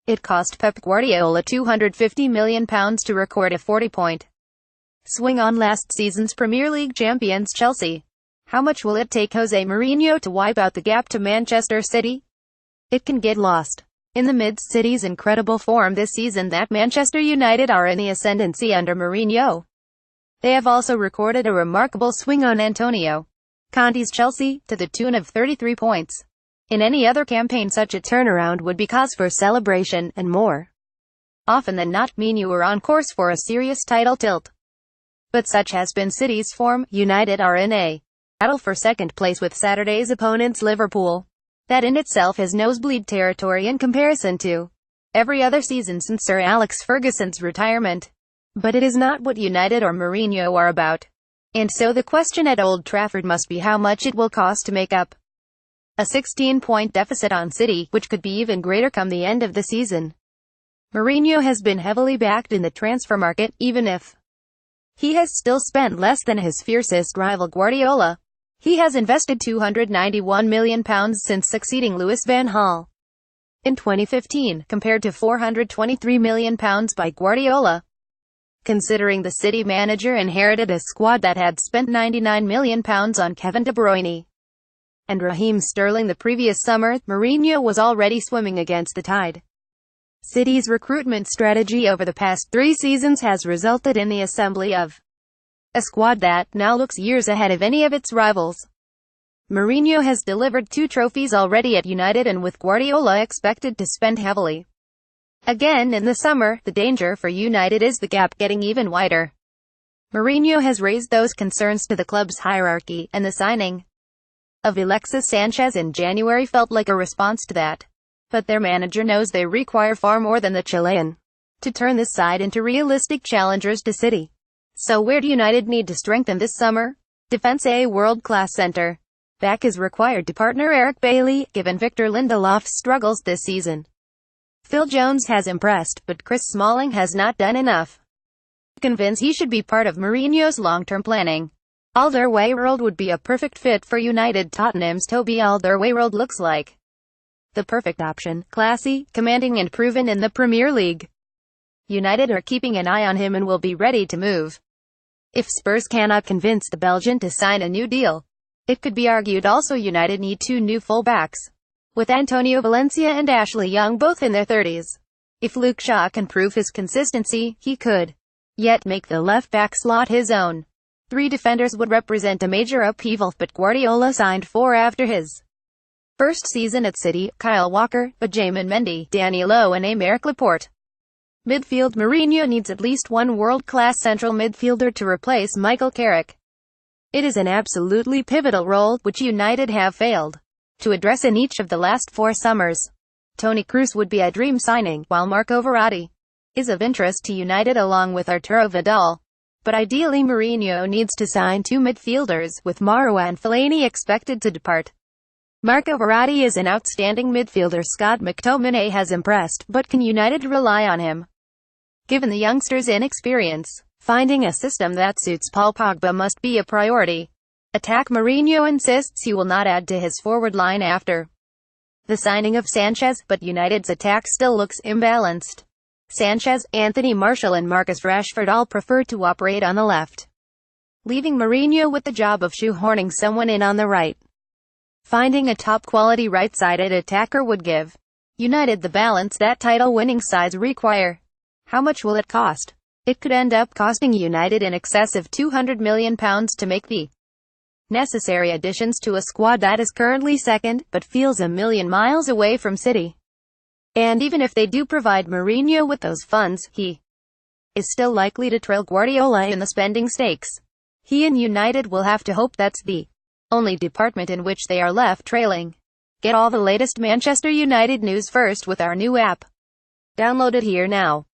It cost Pep Guardiola £250 million to record a 40-point swing on last season's Premier League champions Chelsea. How much will it take Jose Mourinho to wipe out the gap to Manchester City? It can get lost in the mid-city's incredible form this season that Manchester United are in the ascendancy under Mourinho. They have also recorded a remarkable swing on Antonio Conte's Chelsea, to the tune of 33 points. In any other campaign such a turnaround would be cause for celebration, and more often than not mean you were on course for a serious title tilt. But such has been City's form. United are in a battle for second place with Saturday's opponents Liverpool. That in itself is nosebleed territory in comparison to every other season since Sir Alex Ferguson's retirement. But it is not what United or Mourinho are about. And so the question at Old Trafford must be how much it will cost to make up a 16-point deficit on City, which could be even greater come the end of the season. Mourinho has been heavily backed in the transfer market, even if he has still spent less than his fiercest rival Guardiola. He has invested £291 million since succeeding Louis van Gaal in 2015, compared to £423 million by Guardiola. Considering the City manager inherited a squad that had spent £99 million on Kevin De Bruyne and Raheem Sterling the previous summer, Mourinho was already swimming against the tide. City's recruitment strategy over the past 3 seasons has resulted in the assembly of a squad that now looks years ahead of any of its rivals. Mourinho has delivered 2 trophies already at United, and with Guardiola expected to spend heavily again in the summer, the danger for United is the gap getting even wider. Mourinho has raised those concerns to the club's hierarchy, and the signing of Alexis Sanchez in January felt like a response to that. But their manager knows they require far more than the Chilean to turn this side into realistic challengers to City. So where do United need to strengthen this summer? Defense. A world-class centre back is required to partner Eric Bailly, given Victor Lindelof's struggles this season. Phil Jones has impressed, but Chris Smalling has not done enough to convince he should be part of Mourinho's long-term planning. Alderweireld would be a perfect fit for United. Tottenham's Toby Alderweireld looks like the perfect option, classy, commanding and proven in the Premier League. United are keeping an eye on him and will be ready to move if Spurs cannot convince the Belgian to sign a new deal. It could be argued also United need 2 new fullbacks, with Antonio Valencia and Ashley Young both in their 30s. If Luke Shaw can prove his consistency, he could yet make the left-back slot his own. 3 defenders would represent a major upheaval, but Guardiola signed 4 after his first season at City: Kyle Walker, Benjamin Mendy, Danilo and Aymeric Laporte. Midfield. Mourinho needs at least 1 world-class central midfielder to replace Michael Carrick. It is an absolutely pivotal role, which United have failed to address in each of the last 4 summers. Toni Kroos would be a dream signing, while Marco Verratti is of interest to United along with Arturo Vidal. But ideally Mourinho needs to sign 2 midfielders, with Marouane Fellaini expected to depart. Marco Verratti is an outstanding midfielder. Scott McTominay has impressed, but can United rely on him? Given the youngster's inexperience, finding a system that suits Paul Pogba must be a priority. Attack. Mourinho insists he will not add to his forward line after the signing of Sanchez, but United's attack still looks imbalanced. Sanchez, Anthony Martial and Marcus Rashford all prefer to operate on the left, leaving Mourinho with the job of shoehorning someone in on the right. Finding a top-quality right-sided attacker would give United the balance that title-winning sides require. How much will it cost? It could end up costing United in excess of £200 million to make the necessary additions to a squad that is currently second, but feels a million miles away from City. And even if they do provide Mourinho with those funds, he is still likely to trail Guardiola in the spending stakes. He and United will have to hope that's the only department in which they are left trailing. Get all the latest Manchester United news first with our new app. Download it here now.